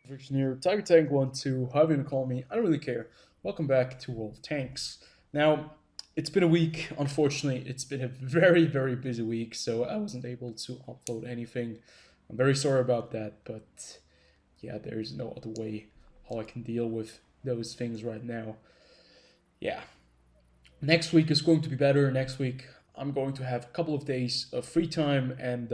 TheFrXion here, Tiger Tank 1-2, however you call me, I don't really care. Welcome back to World of Tanks. Now, it's been a week, unfortunately, it's been a very busy week, so I wasn't able to upload anything. I'm very sorry about that, but yeah, there's no other way how I can deal with those things right now. Yeah, next week is going to be better. Next week, I'm going to have a couple of days of free time, and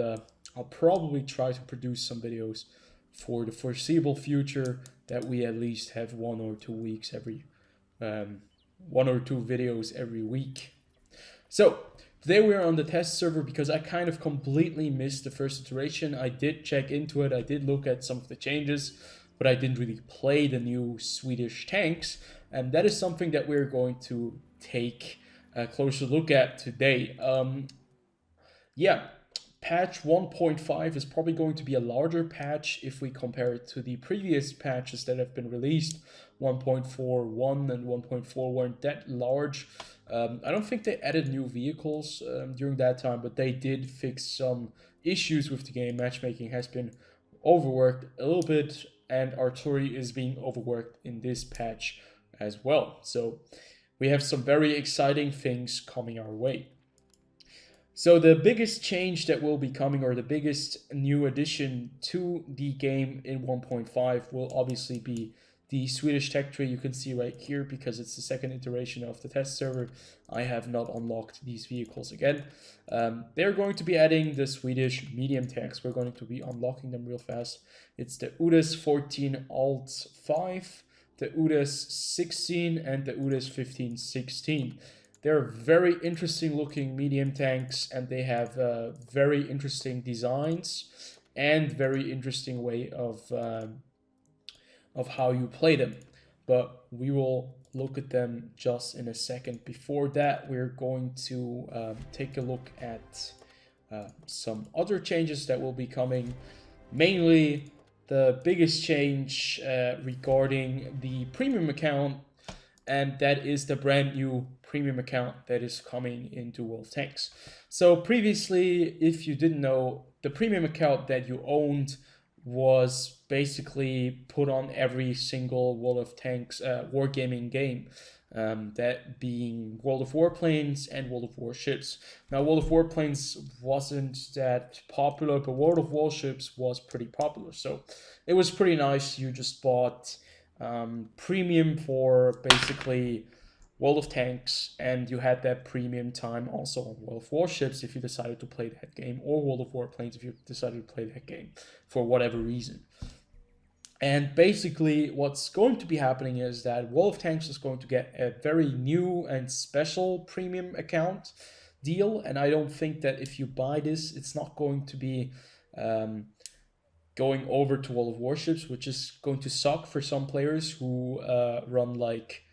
I'll probably try to produce some videos for the foreseeable future that we at least have 1 or 2 weeks every 1 or 2 videos every week. So today we are on the test server because I kind of completely missed the first iteration. I did check into it, I did look at some of the changes, but I didn't really play the new Swedish tanks, and that is something that we're going to take a closer look at today. Yeah, patch 1.5 is probably going to be a larger patch if we compare it to the previous patches that have been released. 1.41 and 1.4 weren't that large. I don't think they added new vehicles during that time, but they did fix some issues with the game. Matchmaking has been overworked a little bit, and artillery is being overworked in this patch as well. So we have some very exciting things coming our way. So the biggest change that will be coming, or the biggest new addition to the game in 1.5, will obviously be the Swedish tech tree. You can see right here, because it's the second iteration of the test server, I have not unlocked these vehicles again. They're going to be adding the Swedish medium tanks. We're going to be unlocking them real fast. It's the UDES 14 Alt 5, the UDES 16, and the UDES 15 16. They're very interesting looking medium tanks, and they have very interesting designs and very interesting way of how you play them. But we will look at them just in a second. Before that, we're going to take a look at some other changes that will be coming. Mainly, the biggest change regarding the premium account, and that is the brand new premium account that is coming into World of Tanks. So previously, if you didn't know, the premium account that you owned was basically put on every single World of Tanks wargaming game, that being World of Warplanes and World of Warships. Now, World of Warplanes wasn't that popular, but World of Warships was pretty popular, so it was pretty nice. You just bought premium for basically World of Tanks, and you had that premium time also on World of Warships if you decided to play that game, or World of Warplanes if you decided to play that game for whatever reason. And basically what's going to be happening is that World of Tanks is going to get a very new and special premium account deal, and I don't think that if you buy this, it's not going to be going over to World of Warships, which is going to suck for some players who run like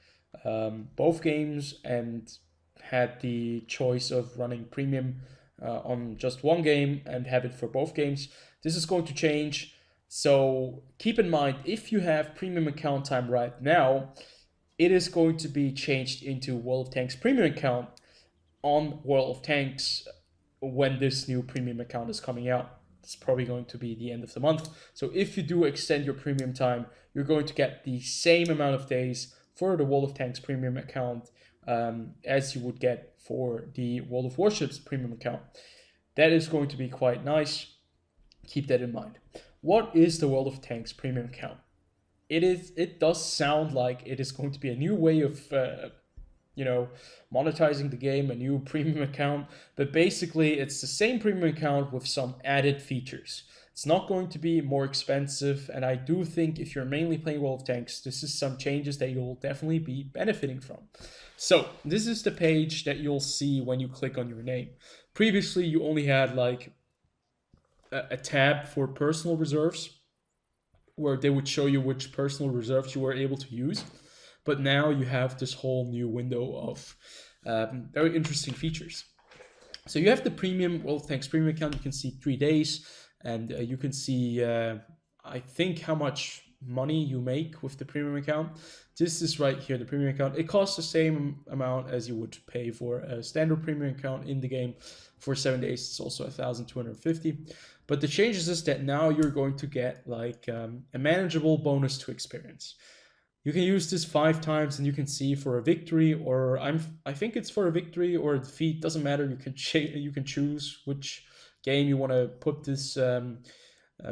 both games and had the choice of running premium on just one game and have it for both games. This is going to change, so keep in mind, if you have premium account time right now, it is going to be changed into World of Tanks premium account on World of Tanks when this new premium account is coming out. It's probably going to be the end of the month. So if you do extend your premium time, you're going to get the same amount of days for the World of Tanks premium account as you would get for the World of Warships premium account. That is going to be quite nice. Keep that in mind. What is the World of Tanks premium account? It does sound like it is going to be a new way of monetizing the game, a new premium account, but basically it's the same premium account with some added features. It's not going to be more expensive, and I do think if you're mainly playing World of Tanks, this is some changes that you'll definitely be benefiting from. So this is the page that you'll see when you click on your name. Previously, you only had like a tab for personal reserves, where they would show you which personal reserves you were able to use. But now you have this whole new window of very interesting features. So you have the premium World of Tanks premium account. You can see 3 days, and you can see I think how much money you make with the premium account. This is right here, the premium account. It costs the same amount as you would pay for a standard premium account in the game. For 7 days, it's also 1,250. But the changes is that now you're going to get like a manageable bonus to experience. You can use this 5 times, and you can see for a victory, or I think it's for a victory or a defeat. Doesn't matter. You can choose which game you want to put this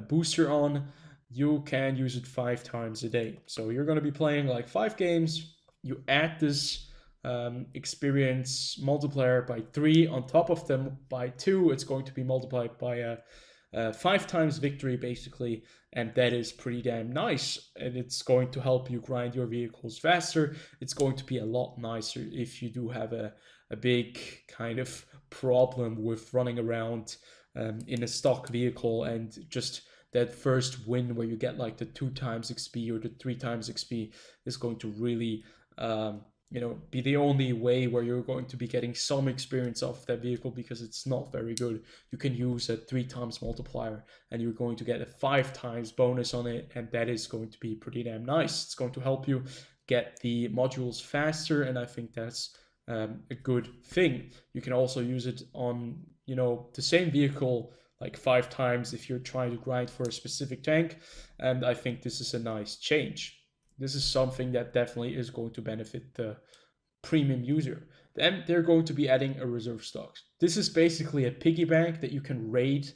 booster on. You can use it 5 times a day. So you're going to be playing like 5 games. You add this experience multiplier by 3 on top of them by 2. It's going to be multiplied by a 5 times victory basically, and that is pretty damn nice, and it's going to help you grind your vehicles faster. It's going to be a lot nicer if you do have a big kind of problem with running around in a stock vehicle, and just that first win where you get like the 2 times XP or the 3 times XP is going to really be the only way where you're going to be getting some experience off that vehicle, because it's not very good. You can use a 3 times multiplier and you're going to get a 5 times bonus on it, and that is going to be pretty damn nice. It's going to help you get the modules faster, and I think that's a good thing. You can also use it on the same vehicle like 5 times if you're trying to grind for a specific tank, and I think this is a nice change. This is something that definitely is going to benefit the premium user. Then they're going to be adding a reserve stock. This is basically a piggy bank that you can raid,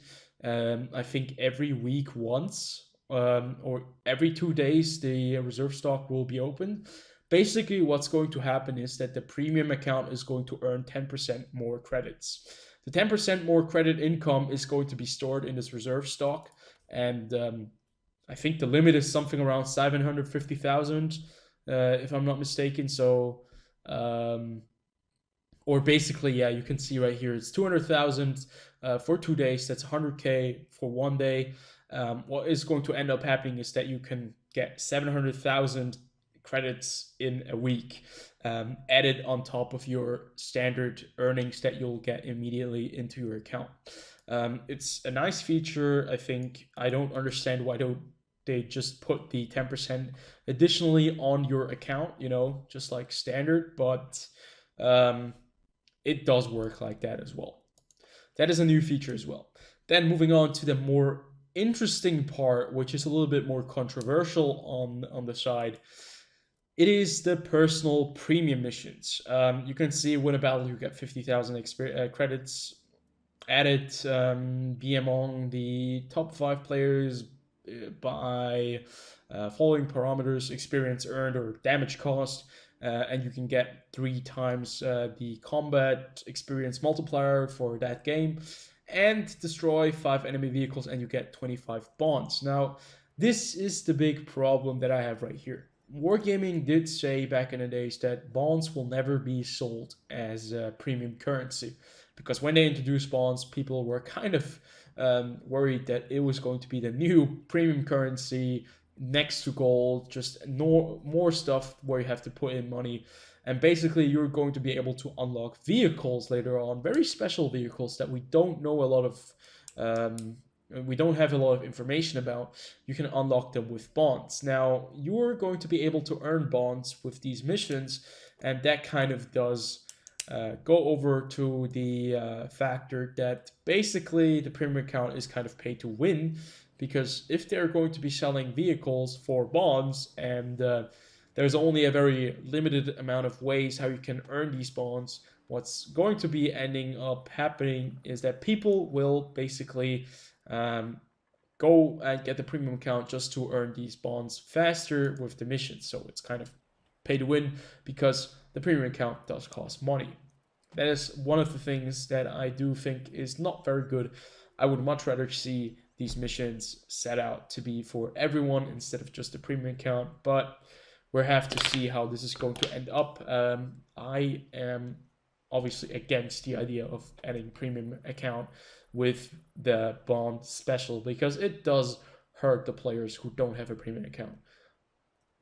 I think every week once, or every 2 days the reserve stock will be open. Basically what's going to happen is that the premium account is going to earn 10% more credits. The 10% more credit income is going to be stored in this reserve stock, and I think the limit is something around 750,000, if I'm not mistaken. So, or basically, yeah, you can see right here, it's 200,000 for 2 days. That's 100K for 1 day. What is going to end up happening is that you can get 700,000 credits in a week, added on top of your standard earnings that you'll get immediately into your account. It's a nice feature. I think I don't understand why they just put the 10% additionally on your account, just like standard, but it does work like that as well. That is a new feature as well. Then moving on to the more interesting part, which is a little bit more controversial on the side. It is the personal premium missions. You can see win a battle, you get 50,000 credits added, be among the top 5 players by following parameters: experience earned or damage cost, and you can get 3 times the combat experience multiplier for that game, and destroy 5 enemy vehicles and you get 25 bonds. Now, this is the big problem that I have right here. Wargaming did say back in the days that bonds will never be sold as a premium currency, because when they introduced bonds, people were kind of worried that it was going to be the new premium currency next to gold, just more stuff where you have to put in money. And basically you're going to be able to unlock vehicles later on, very special vehicles that we don't know a lot of, we don't have a lot of information about. You can unlock them with bonds. Now, you're going to be able to earn bonds with these missions, and that kind of does go over to the factor that basically the premium account is kind of pay to win, because if they're going to be selling vehicles for bonds, and there's only a very limited amount of ways how you can earn these bonds, what's going to be ending up happening is that people will basically go and get the premium account just to earn these bonds faster with the missions. So it's kind of pay to win, because the premium account does cost money. That is one of the things that I do think is not very good. I would much rather see these missions set out to be for everyone instead of just the premium account, but we'll have to see how this is going to end up. I am obviously against the idea of adding premium account with the bond special, because it does hurt the players who don't have a premium account.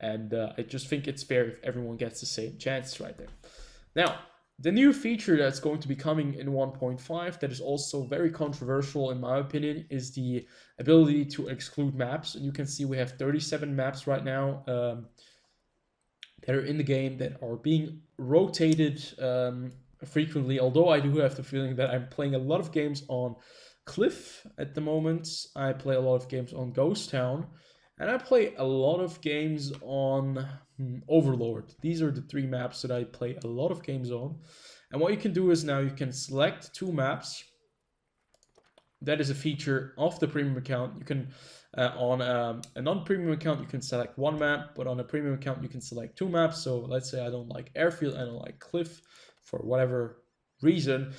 And I just think it's fair if everyone gets the same chance right there. Now, The new feature that's going to be coming in 1.5 that is also very controversial in my opinion is the ability to exclude maps. And you can see we have 37 maps right now that are in the game that are being rotated frequently. Although I do have the feeling that I'm playing a lot of games on Cliff at the moment. I play a lot of games on Ghost Town. And I play a lot of games on Overlord. These are the three maps that I play a lot of games on. And what you can do is now you can select two maps. That is a feature of the premium account. You can, on a non-premium account, you can select one map, but on a premium account, you can select two maps. So let's say I don't like Airfield, I don't like Cliff for whatever reason.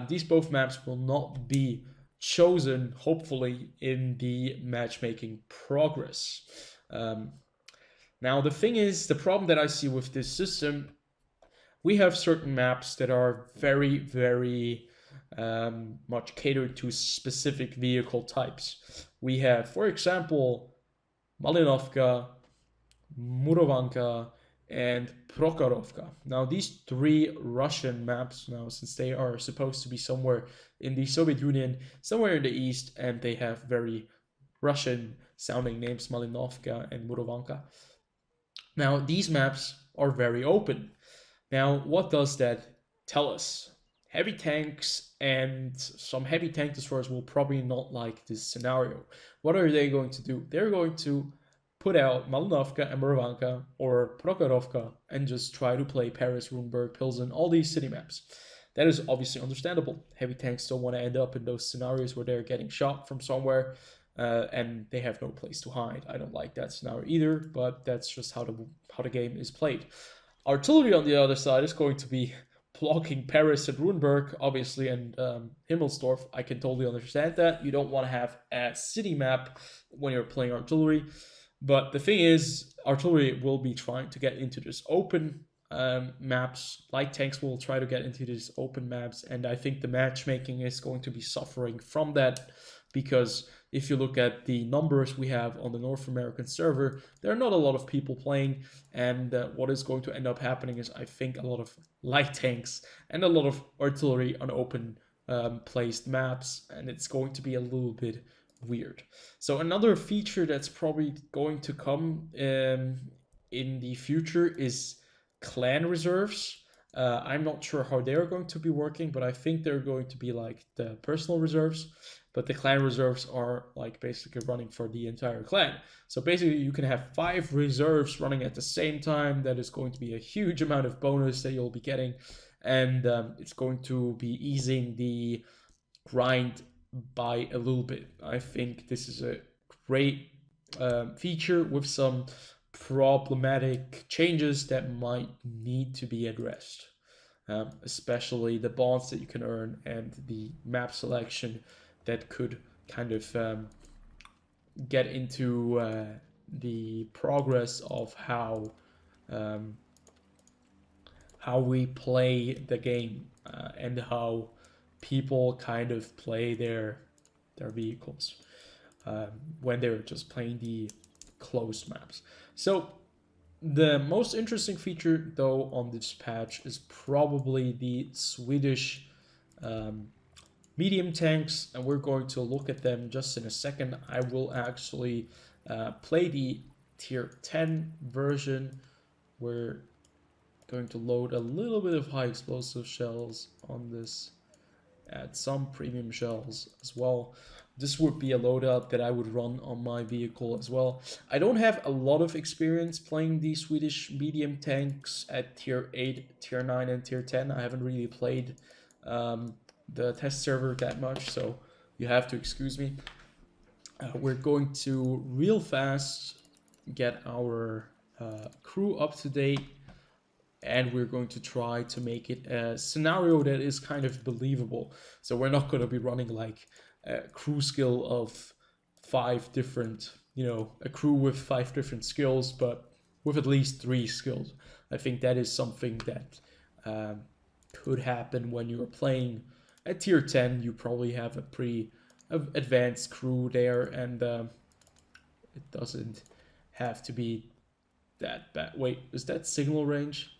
These both maps will not be chosen, hopefully, in the matchmaking progress. Now, the thing is, the problem that I see with this system, we have certain maps that are very, very much catered to specific vehicle types. We have, for example, Malinovka, Murovanka, and Prokhorovka. Now, these three Russian maps, now since they are supposed to be somewhere in the Soviet Union, somewhere in the east, and they have very Russian-sounding names, Malinovka and Murovanka. Now, these maps are very open. Now, what does that tell us? Heavy tanks and some heavy tank destroyers will probably not like this scenario. What are they going to do? They're going to put out Malinovka and Murovanka or Prokhorovka and just try to play Paris, Runeberg, Pilsen, all these city maps. That is obviously understandable. Heavy tanks don't want to end up in those scenarios where they're getting shot from somewhere and they have no place to hide. I don't like that scenario either, but that's just how the game is played. Artillery on the other side is going to be blocking Paris and Runeberg, obviously, and Himmelsdorf. I can totally understand that. You don't want to have a city map when you're playing artillery. But the thing is, artillery will be trying to get into this open maps. Light tanks will try to get into these open maps. And I think the matchmaking is going to be suffering from that because if you look at the numbers we have on the North American server, there are not a lot of people playing. And what is going to end up happening is I think a lot of light tanks and a lot of artillery on open placed maps. And it's going to be a little bit weird. So another feature that's probably going to come in the future is clan reserves. I'm not sure how they're going to be working, but I think they're going to be like the personal reserves. But the clan reserves are like basically running for the entire clan. So basically you can have 5 reserves running at the same time. That is going to be a huge amount of bonus that you'll be getting. And it's going to be easing the grind by a little bit. I think this is a great feature with some problematic changes that might need to be addressed, especially the bonds that you can earn and the map selection that could kind of get into the progress of how we play the game and how people kind of play their vehicles when they're just playing the closed maps. So the most interesting feature though on this patch is probably the Swedish medium tanks, and we're going to look at them just in a second. I will actually play the tier 10 version. We're going to load a little bit of high explosive shells on this, add some premium shells as well. This would be a loadout that I would run on my vehicle as well. I don't have a lot of experience playing the Swedish medium tanks at tier 8, tier 9, and tier 10. I haven't really played the test server that much, so you have to excuse me. We're going to real fast get our crew up to date, and we're going to try to make it a scenario that is kind of believable. So we're not going to be running like a crew skill of 5 different, a crew with 5 different skills, but with at least 3 skills. I think that is something that could happen when you're playing at tier 10. You probably have a pretty advanced crew there, and it doesn't have to be that bad. Wait, is that signal range?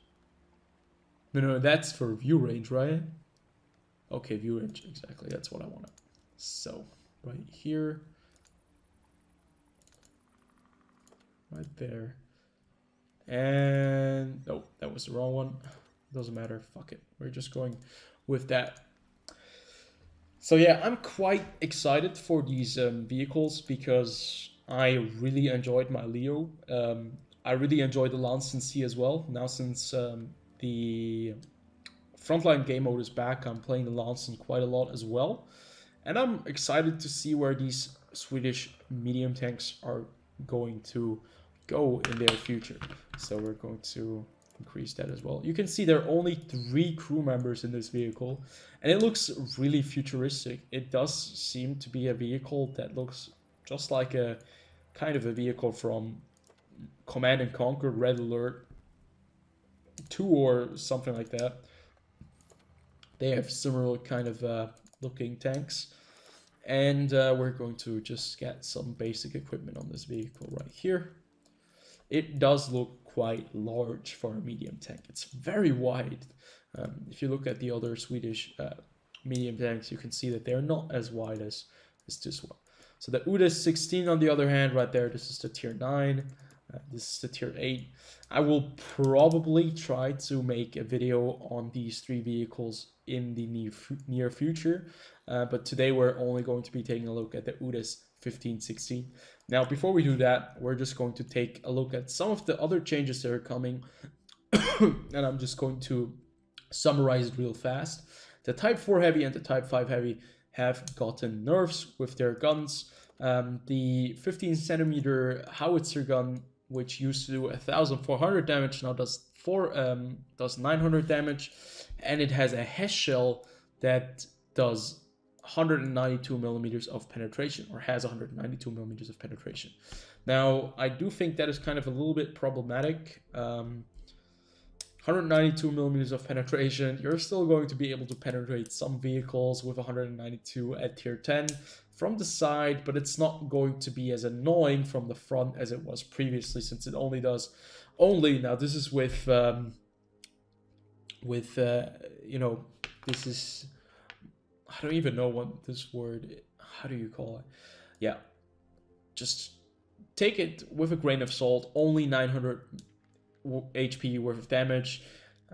No, that's for view range, right? Okay, view range, exactly. That's what I wanted. So, right here. Right there. And, oh, that was the wrong one. Doesn't matter, fuck it. We're just going with that. So yeah, I'm quite excited for these vehicles because I really enjoyed my Leo. I really enjoyed the Lance and C as well. Now since the frontline game mode is back, I'm playing the Lansen quite a lot as well. And I'm excited to see where these Swedish medium tanks are going to go in their future. So we're going to increase that as well. You can see there are only 3 crew members in this vehicle, and it looks really futuristic. It does seem to be a vehicle that looks just like a kind of a vehicle from Command and Conquer Red Alert 2 or something like that. They have similar kind of looking tanks. And we're going to just get some basic equipment on this vehicle right here. It does look quite large for a medium tank. It's very wide. If you look at the other Swedish medium tanks, you can see that they're not as wide as this one. So the UDES 16 on the other hand, right there, this is the tier 9. This is the tier 8. I will probably try to make a video on these 3 vehicles in the near future. But today we're only going to be taking a look at the UDES 15-16. Now, before we do that, we're just going to take a look at some of the other changes that are coming. And I'm just going to summarize it real fast. The Type 4 Heavy and the Type 5 Heavy have gotten nerfs with their guns. The 15 centimeter howitzer gun, which used to do 1,400 damage, now does 900 damage, and it has a HESH shell that does 192 millimeters of penetration, or has 192 millimeters of penetration. Now, I do think that is kind of a little bit problematic. 192 millimeters of penetration, you're still going to be able to penetrate some vehicles with 192 at tier 10 from the side, but it's not going to be as annoying from the front as it was previously, since it only does now this is with you know, this is, I don't even know what this word, how do you call it? Yeah, just take it with a grain of salt. Only 900 HP worth of damage.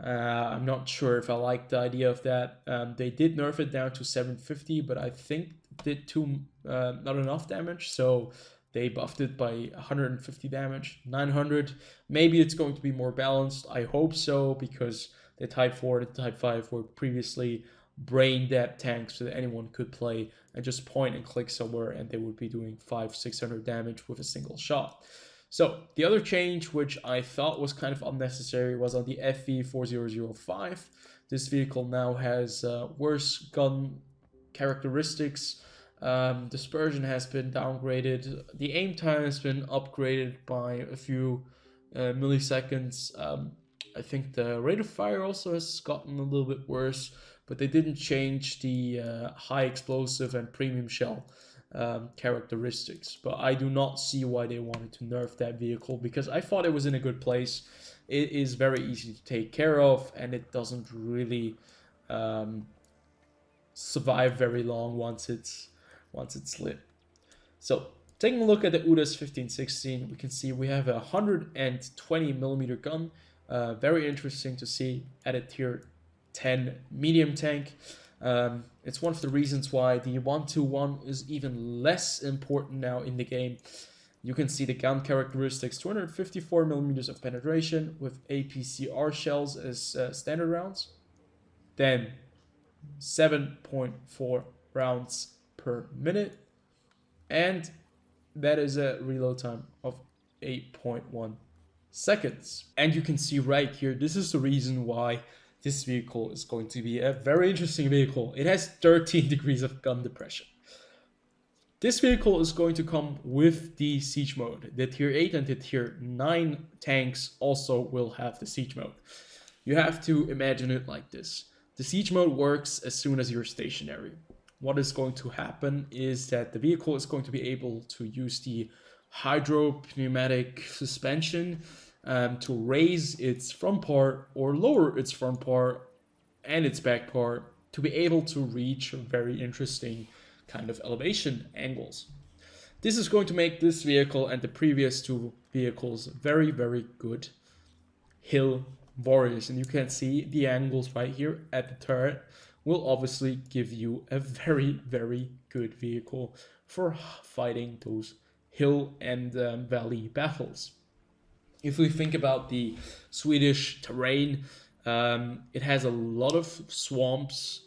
I'm not sure if I like the idea of that. They did nerf it down to 750, but I think it did not enough damage, so they buffed it by 150 damage. 900, maybe it's going to be more balanced. I hope so, because the Type 4 and the Type 5 were previously brain dead tanks so that anyone could play and just point and click somewhere and they would be doing 500-600 damage with a single shot. So the other change, which I thought was kind of unnecessary, was on the FV4005. This vehicle now has worse gun characteristics. Dispersion has been downgraded. The aim time has been upgraded by a few milliseconds. I think the rate of fire also has gotten a little bit worse, but they didn't change the high explosive and premium shell characteristics. But I do not see why they wanted to nerf that vehicle, because I thought it was in a good place. It is very easy to take care of, and it doesn't really survive very long once it's lit. So taking a look at the UDES 15-16, we can see we have a 120 millimeter gun. Very interesting to see at a tier 10 medium tank. It's one of the reasons why the 1-2-1 is even less important now in the game. You can see the gun characteristics: 254 millimeters of penetration with APCR shells as standard rounds, then 7.4 rounds per minute, and that is a reload time of 8.1 seconds. And you can see right here, this is the reason why this vehicle is going to be a very interesting vehicle. It has 13 degrees of gun depression. This vehicle is going to come with the siege mode. The tier 8 and the tier 9 tanks also will have the siege mode. You have to imagine it like this. The siege mode works as soon as you're stationary. What is going to happen is that the vehicle is going to be able to use the hydropneumatic suspension to raise its front part or lower its front part and its back part to be able to reach very interesting kind of elevation angles. This is going to make this vehicle and the previous two vehicles very, very good hill warriors. And you can see the angles right here at the turret will obviously give you a very, very good vehicle for fighting those hill and valley battles. If we think about the Swedish terrain, it has a lot of swamps.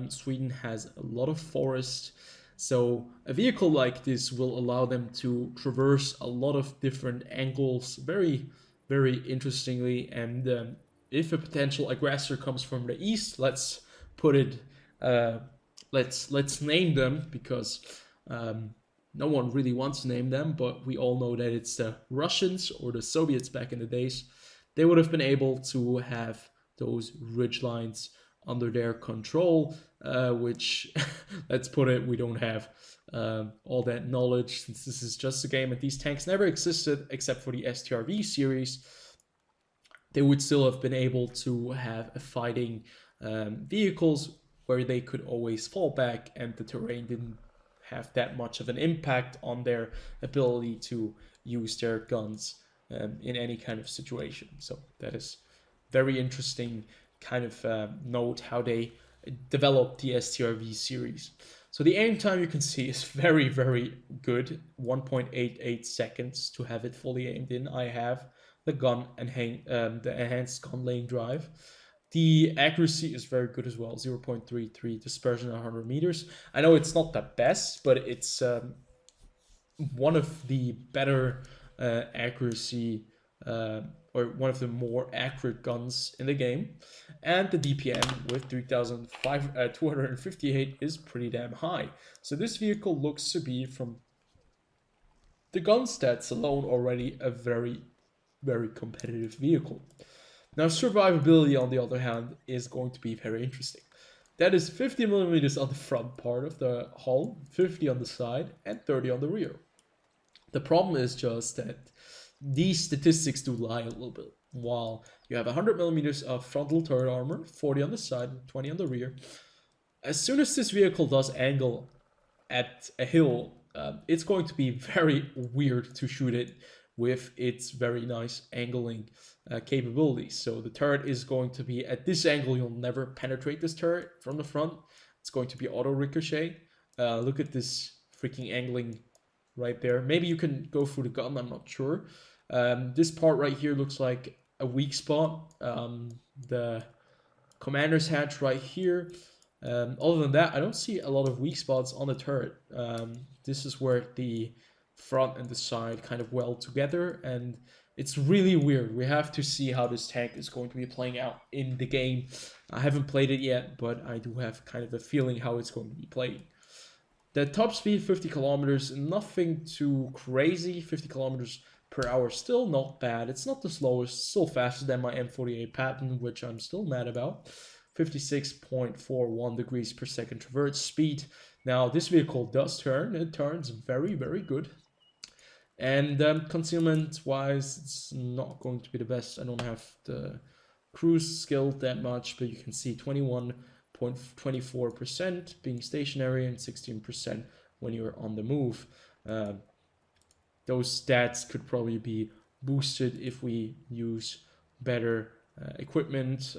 Sweden has a lot of forest. So a vehicle like this will allow them to traverse a lot of different angles very, very interestingly. And if a potential aggressor comes from the east, let's put it, let's name them, because no one really wants to name them, but we all know that it's the Russians or the Soviets back in the days. They would have been able to have those ridge lines under their control, which, let's put it, we don't have all that knowledge, since this is just a game and these tanks never existed except for the STRV series. They would still have been able to have a fighting vehicles where they could always fall back and the terrain didn't have that much of an impact on their ability to use their guns in any kind of situation. So that is very interesting kind of note how they developed the STRV series. So the aim time you can see is very, very good, 1.88 seconds to have it fully aimed in. I have the gun and the enhanced gun lane drive. The accuracy is very good as well, 0.33 dispersion 100 meters. I know it's not the best, but it's one of the better accuracy or one of the more accurate guns in the game. And the DPM with 3,258 is pretty damn high. So this vehicle looks to be, from the gun stats alone, already a very, very competitive vehicle. Now, survivability, on the other hand, is going to be very interesting. That is 50 millimeters on the front part of the hull, 50 on the side, and 30 on the rear. The problem is just that these statistics do lie a little bit. While you have 100 millimeters of frontal turret armor, 40 on the side, 20 on the rear, as soon as this vehicle does angle at a hill, it's going to be very weird to shoot it with its very nice angling capabilities. So the turret is going to be at this angle. You'll never penetrate this turret from the front. It's going to be auto ricochet. Look at this freaking angling right there. Maybe you can go through the gun, I'm not sure. This part right here looks like a weak spot. The commander's hatch right here. Other than that, I don't see a lot of weak spots on the turret. This is where the front and the side kind of weld together, and it's really weird. We have to see how this tank is going to be playing out in the game. I haven't played it yet, but I do have kind of a feeling how it's going to be played. The top speed, 50 kilometers, nothing too crazy. 50 kilometers per hour, still not bad. It's not the slowest, still faster than my M48 Patton, which I'm still mad about. 56.41 degrees per second traverse speed. Now, this vehicle does turn. It turns very, very good. And concealment-wise, it's not going to be the best. I don't have the cruise skill that much, but you can see 21.24% being stationary and 16% when you're on the move. Those stats could probably be boosted if we use better equipment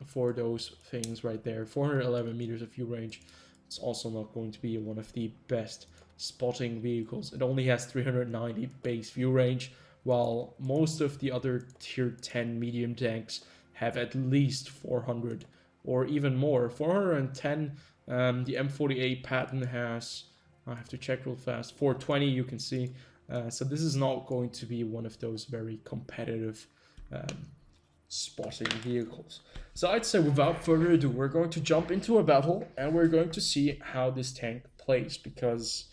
for those things right there. 411 meters of view range. It's also not going to be one of the best spotting vehicles. It only has 390 base view range, while most of the other tier 10 medium tanks have at least 400 or even more. 410, the M48 Patton has, I have to check real fast, 420 you can see. So this is not going to be one of those very competitive spotting vehicles. So I'd say without further ado, we're going to jump into a battle and we're going to see how this tank plays, because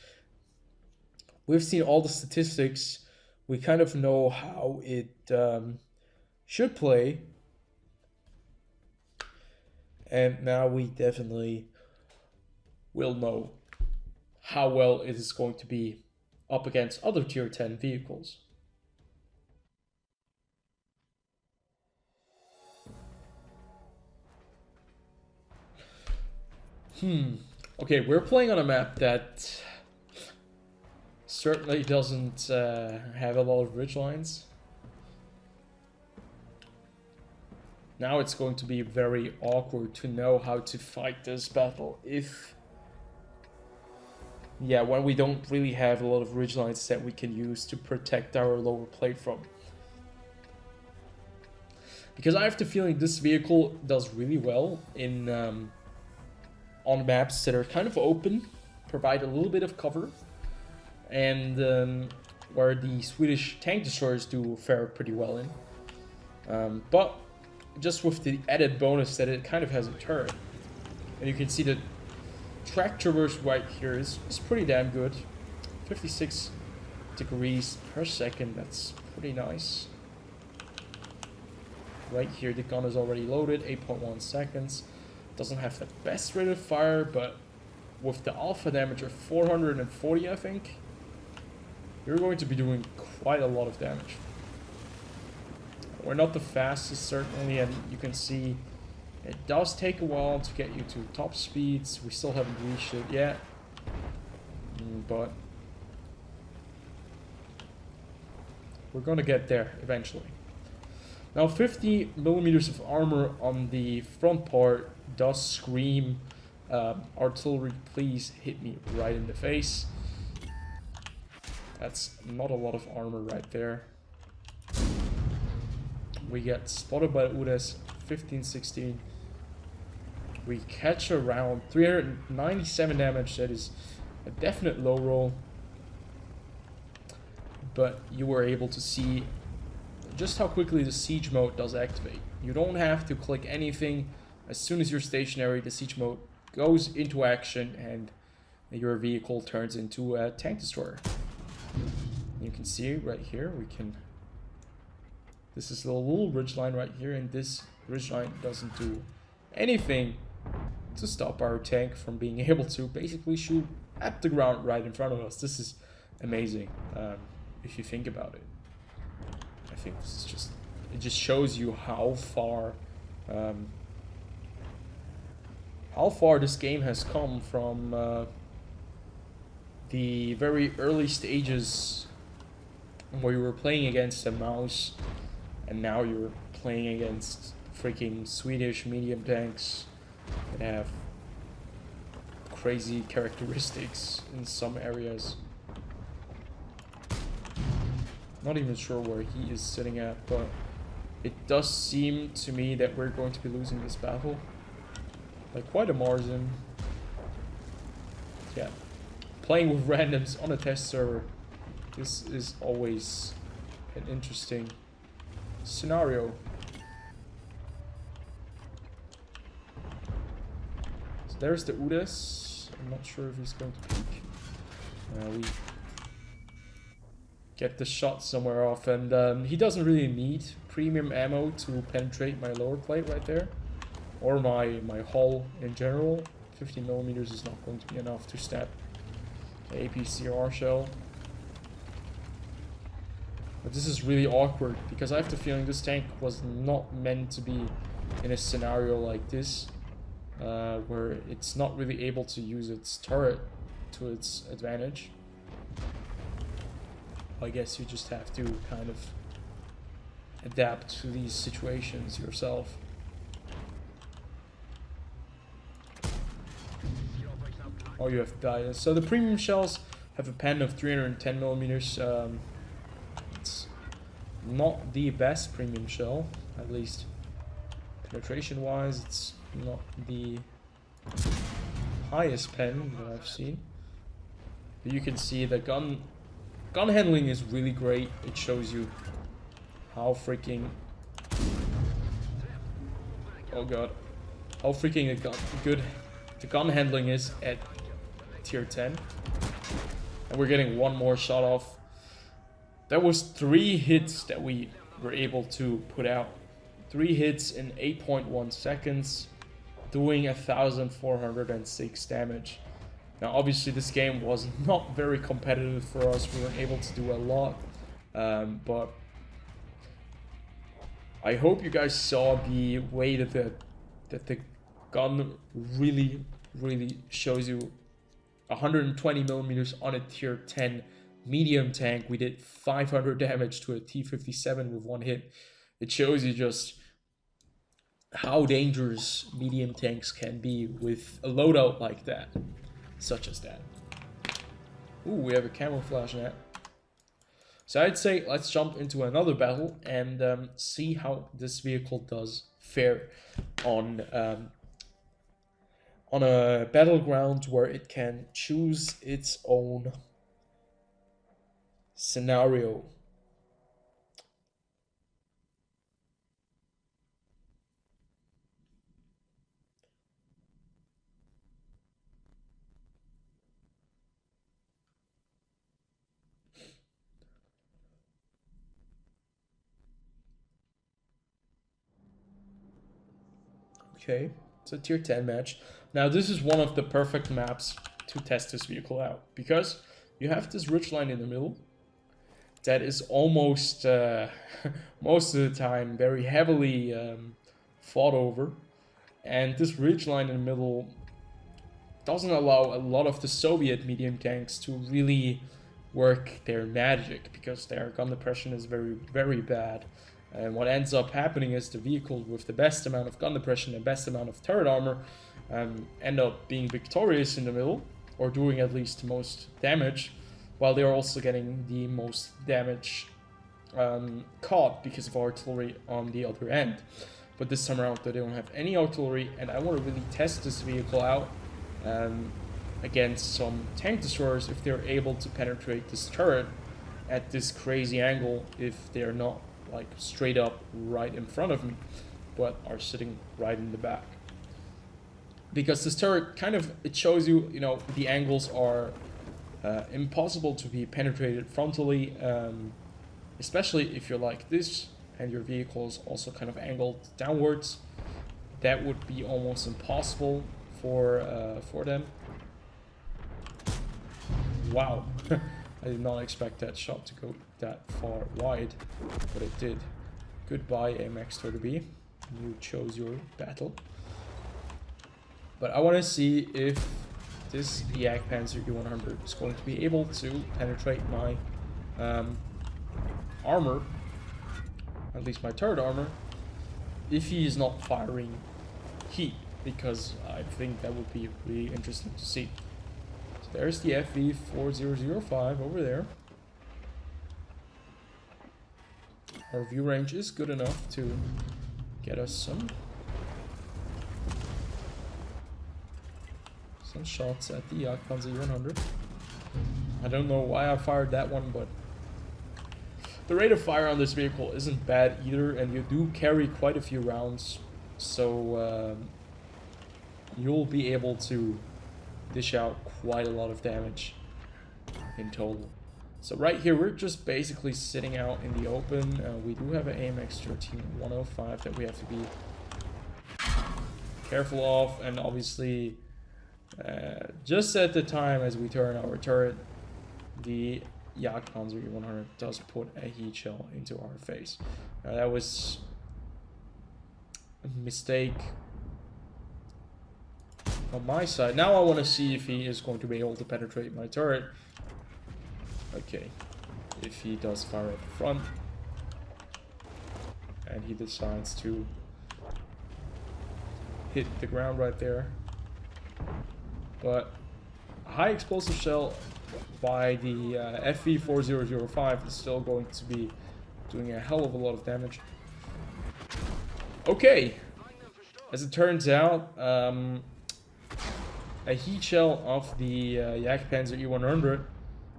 we've seen all the statistics. We kind of know how it should play. And now we definitely will know how well it is going to be up against other tier 10 vehicles. Okay, we're playing on a map that certainly doesn't have a lot of ridgelines. Now it's going to be very awkward to know how to fight this battle if... Yeah, when we don't really have a lot of ridgelines that we can use to protect our lower plate from. Because I have the feeling this vehicle does really well in on maps that are kind of open, provide a little bit of cover, and where the Swedish tank destroyers do fare pretty well in. But just with the added bonus that it kind of has a turret. And you can see that track traverse right here is pretty damn good. 56 degrees per second, that's pretty nice. Right here the gun is already loaded, 8.1 seconds. Doesn't have the best rate of fire, but with the alpha damage of 440 I think, you're going to be doing quite a lot of damage. We're not the fastest certainly, and you can see it does take a while to get you to top speeds. We still haven't reached it yet, but we're gonna get there eventually. Now 50 millimeters of armor on the front part does scream, artillery, please hit me right in the face. That's not a lot of armor right there. We get spotted by Udes, 15-16. We catch around 397 damage, that is a definite low roll. But you were able to see just how quickly the siege mode does activate. You don't have to click anything. As soon as you're stationary, the siege mode goes into action and your vehicle turns into a tank destroyer. You can see right here, this is the little ridgeline right here, and this ridgeline doesn't do anything to stop our tank from being able to basically shoot at the ground right in front of us. This is amazing, if you think about it. I think this is it just shows you how far this game has come from the very early stages where you were playing against a mouse, and now you're playing against freaking Swedish medium tanks that have crazy characteristics in some areas. Not even sure where he is sitting at, but it does seem to me that we're going to be losing this battle by quite a margin. Yeah, playing with randoms on a test server, this is always an interesting scenario. So there's the Udes. I'm not sure if he's going to peek. We get the shot somewhere off, and he doesn't really need premium ammo to penetrate my lower plate right there, or my hull in general. 15 millimeters is not going to be enough to stab the APCR shell. But this is really awkward because I have the feeling this tank was not meant to be in a scenario like this, where it's not really able to use its turret to its advantage. I guess you just have to kind of adapt to these situations yourself. Oh, you have died. So the premium shells have a pen of 310 millimeters. It's not the best premium shell, at least penetration wise. It's not the highest pen that I've seen. But you can see the gun handling is really great. It shows you how freaking, oh god, how freaking good the gun handling is at tier 10. And we're getting one more shot off. That was 3 hits that we were able to put out. 3 hits in 8.1 seconds, doing 1,406 damage. Now obviously this game was not very competitive for us. We weren't able to do a lot, but I hope you guys saw the way that the gun really really shows you 120 millimeters on a tier 10 medium tank. We did 500 damage to a T-57 with one hit. It shows you just how dangerous medium tanks can be with a loadout like that, such as that. Ooh, we have a camouflage net. So I'd say let's jump into another battle and see how this vehicle does fare on a battleground where it can choose its own scenario. Okay, it's a tier 10 match. Now this is one of the perfect maps to test this vehicle out, because you have this ridgeline in the middle that is almost most of the time very heavily fought over, and this ridgeline in the middle doesn't allow a lot of the Soviet medium tanks to really work their magic, because their gun depression is very bad. And what ends up happening is the vehicle with the best amount of gun depression and best amount of turret armor end up being victorious in the middle, or doing at least the most damage, while they're also getting the most damage caught because of artillery on the other end. But this time around they don't have any artillery, and I want to really test this vehicle out against some tank destroyers if they're able to penetrate this turret at this crazy angle, if they're not like straight up right in front of me, but are sitting right in the back. Because this turret kind of, it shows you, you know, the angles are impossible to be penetrated frontally, especially if you're like this and your vehicle is also kind of angled downwards. That would be almost impossible for them. Wow. I did not expect that shot to go that far wide, but it did. Goodbye, AMX-30B. You chose your battle. But I want to see if this Jagdpanzer E100 is going to be able to penetrate my armor, at least my turret armor, if he is not firing heat, because I think that would be really interesting to see. There's the FV4005 over there. Our view range is good enough to get us some shots at the Jagdpanzer 100. I don't know why I fired that one, but the rate of fire on this vehicle isn't bad either, and you do carry quite a few rounds, so you'll be able to dish out quite a lot of damage in total. So right here we're just basically sitting out in the open. We do have an AMX-13 105 that we have to be careful of, and obviously just at the time as we turn our turret, the Jagdpanzer E100 does put a heat shell into our face. That was a mistake on my side. Now I want to see if he is going to be able to penetrate my turret. Okay, if he does fire at the front and he decides to hit the ground right there, but a high explosive shell by the FV4005 is still going to be doing a hell of a lot of damage. Okay, as it turns out, a heat shell of the Jagdpanzer E100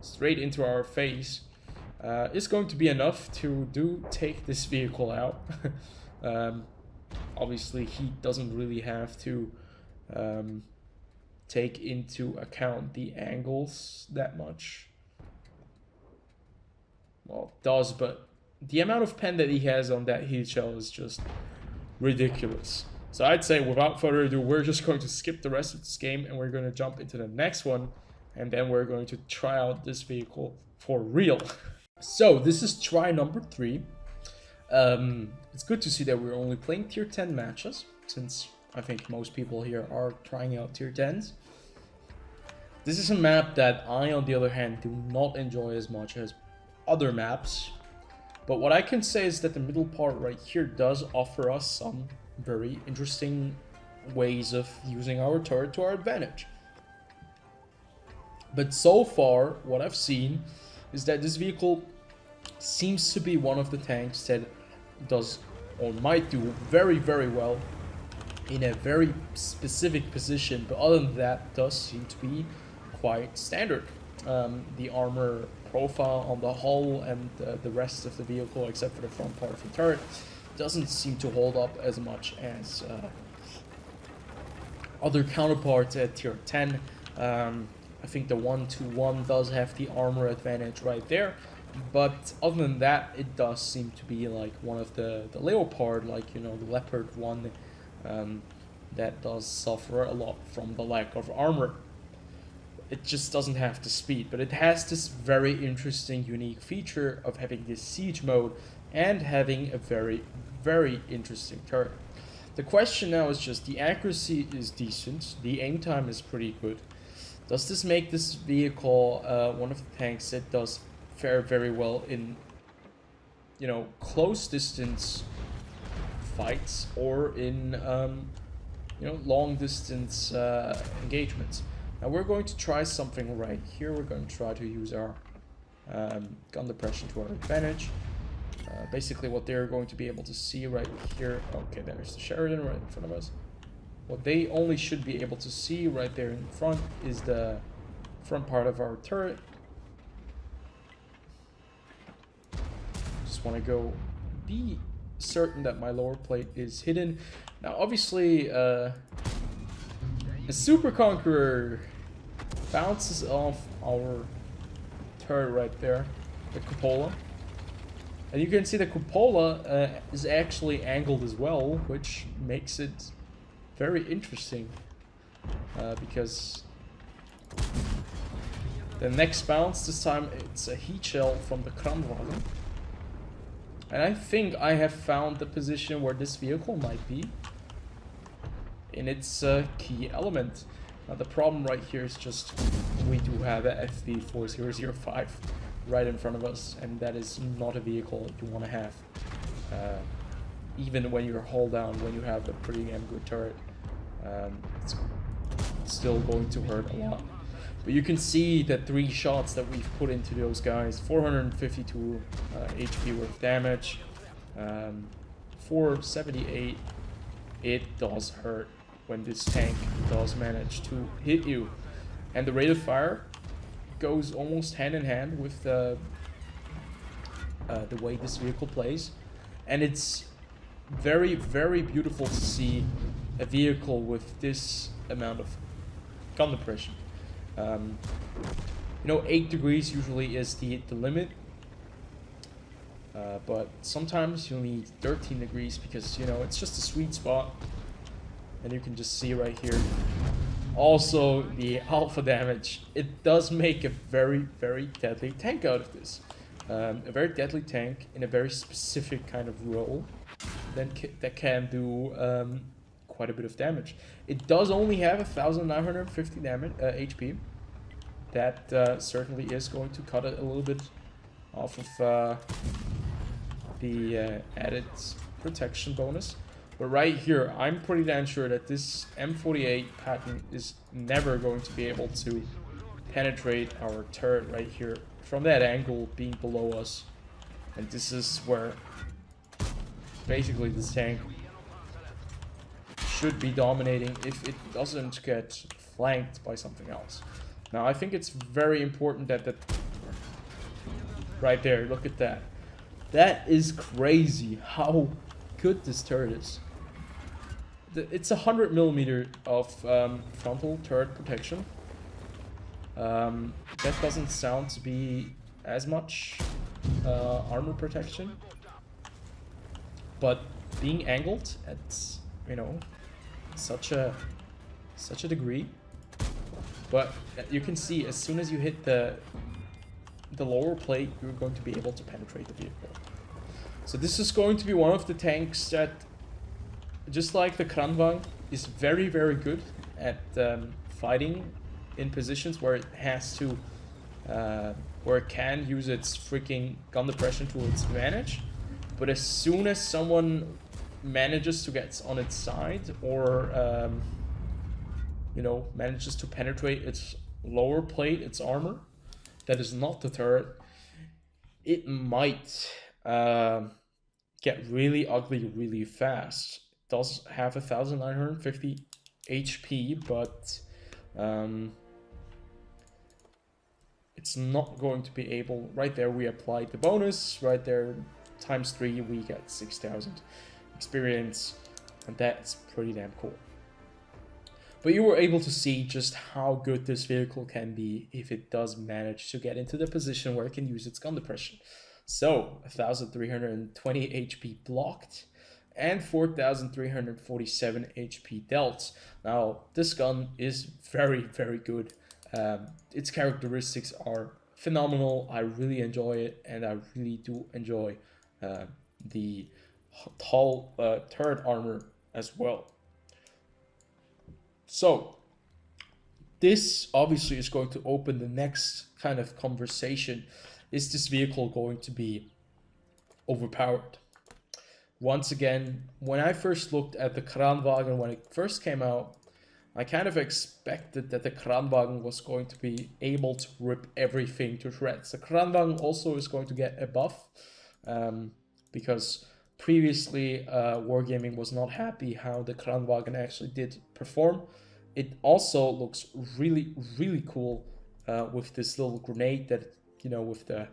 straight into our face is going to be enough to take this vehicle out. Obviously, heat doesn't really have to take into account the angles that much. Well, it does, but the amount of pen that he has on that heat shell is just ridiculous. So I'd say, without further ado, we're just going to skip the rest of this game and we're going to jump into the next one, and then we're going to try out this vehicle for real. So this is try number 3. It's good to see that we're only playing tier 10 matches, since I think most people here are trying out tier 10s. This is a map that I, on the other hand, do not enjoy as much as other maps. But what I can say is that the middle part right here does offer us some very interesting ways of using our turret to our advantage. But so far, what I've seen is that this vehicle seems to be one of the tanks that does or might do very, very well in a very specific position, but other than that, does seem to be quite standard. The armor profile on the hull and the rest of the vehicle, except for the front part of the turret, doesn't seem to hold up as much as other counterparts at tier 10. I think the 1-2-1 does have the armor advantage right there, but other than that, it does seem to be like one of the Leopard, like, you know, the Leopard one, that does suffer a lot from the lack of armor. It just doesn't have the speed, but it has this very interesting, unique feature of having this siege mode and having a very, very interesting turret. The question now is just, the accuracy is decent, the aim time is pretty good. Does this make this vehicle one of the tanks that does fare very well in, you know, close distance fights or in, you know, long distance engagements? Now we're going to try something right here. We're going to try to use our gun depression to our advantage. Basically what they're going to be able to see right here. Okay, there's the Sheridan right in front of us. What they only should be able to see right there in front is the front part of our turret. Just want to go be certain that my lower plate is hidden. Now obviously a Super Conqueror bounces off our turret right there, the cupola. And you can see the cupola is actually angled as well, which makes it very interesting, because the next bounce, this time it's a heat shell from the Kranwagen. And I think I have found the position where this vehicle might be in its key element. Now the problem right here is just we do have a FV4005 right in front of us, and that is not a vehicle you want to have. Even when you're hull down, when you have a pretty damn good turret, it's still going to hurt a lot. But you can see that 3 shots that we've put into those guys, 452 HP worth of damage, 478, it does hurt when this tank does manage to hit you. And the rate of fire goes almost hand in hand with the way this vehicle plays. And it's very, very beautiful to see a vehicle with this amount of gun depression. You know, 8 degrees usually is the limit, but sometimes you'll need 13 degrees because, you know, it's just a sweet spot. And you can just see right here also the alpha damage. It does make a very, very deadly tank out of this. A very deadly tank in a very specific kind of role that can do quite a bit of damage. It does only have 1,950 damage HP. That certainly is going to cut it a little bit off of the added protection bonus. But right here, I'm pretty damn sure that this M48 pattern is never going to be able to penetrate our turret right here from that angle being below us. And this is where basically this tank should be dominating if it doesn't get flanked by something else. Now I think it's very important that right there, look at that. That is crazy how good this turret is. It's 100mm of frontal turret protection. That doesn't sound to be as much armor protection, but being angled at, you know, such a degree. But you can see as soon as you hit the lower plate, you're going to be able to penetrate the vehicle. So this is going to be one of the tanks that, just like the Kranwagen, is very, very good at fighting in positions where it has to, where it can use its freaking gun depression to its advantage. But as soon as someone manages to get on its side, or you know, manages to penetrate its lower plate, its armor, that is not the turret, it might get really ugly really fast. It does have 1950 HP, but it's not going to be able. Right there we applied the bonus, right there times 3 we get 6,000 experience, and that's pretty damn cool. But you were able to see just how good this vehicle can be if it does manage to get into the position where it can use its gun depression. So 1,320 HP blocked and 4,347 HP dealt. Now this gun is very, very good. Its characteristics are phenomenal. I really enjoy it, and I really do enjoy the hull turret armor as well. So this obviously is going to open the next kind of conversation. Is this vehicle going to be overpowered? Once again, when I first looked at the Kranwagen when it first came out, I kind of expected that the Kranwagen was going to be able to rip everything to shreds. The Kranwagen also is going to get a buff, because previously Wargaming was not happy how the Kranwagen actually did perform. It also looks really, really cool with this little grenade that, you know, with the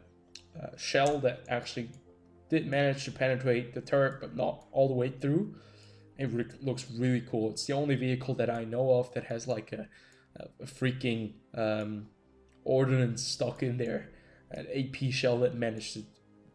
shell that actually did manage to penetrate the turret, but not all the way through. It looks really cool. It's the only vehicle that I know of that has like a freaking ordnance stuck in there, an AP shell that managed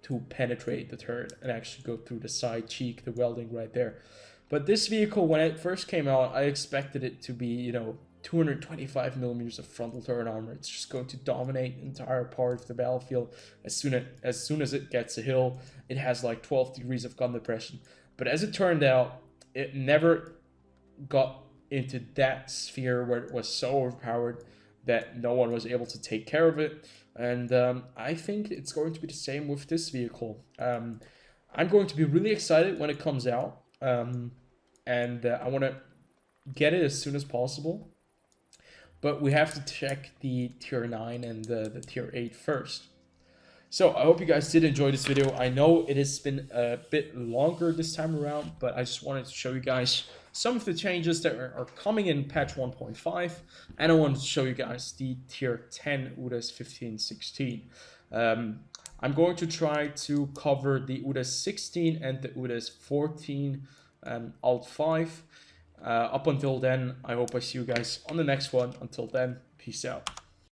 to penetrate the turret and actually go through the side cheek, the welding right there. But this vehicle, when it first came out, I expected it to be, you know, 225 millimeters of frontal turret armor. It's just going to dominate the entire part of the battlefield. As soon as it gets a hill, it has like 12 degrees of gun depression. But as it turned out, it never got into that sphere where it was so overpowered that no one was able to take care of it. And I think it's going to be the same with this vehicle. I'm going to be really excited when it comes out. And I want to get it as soon as possible. But we have to check the tier 9 and the tier 8 first. So I hope you guys did enjoy this video. I know it has been a bit longer this time around, but I just wanted to show you guys some of the changes that are coming in patch 1.5. And I wanted to show you guys the tier 10 UDAS 1516. I'm going to try to cover the UDAS 16 and the UDAS 14 Alt 5. Up until then, I hope I see you guys on the next one. Until then, peace out.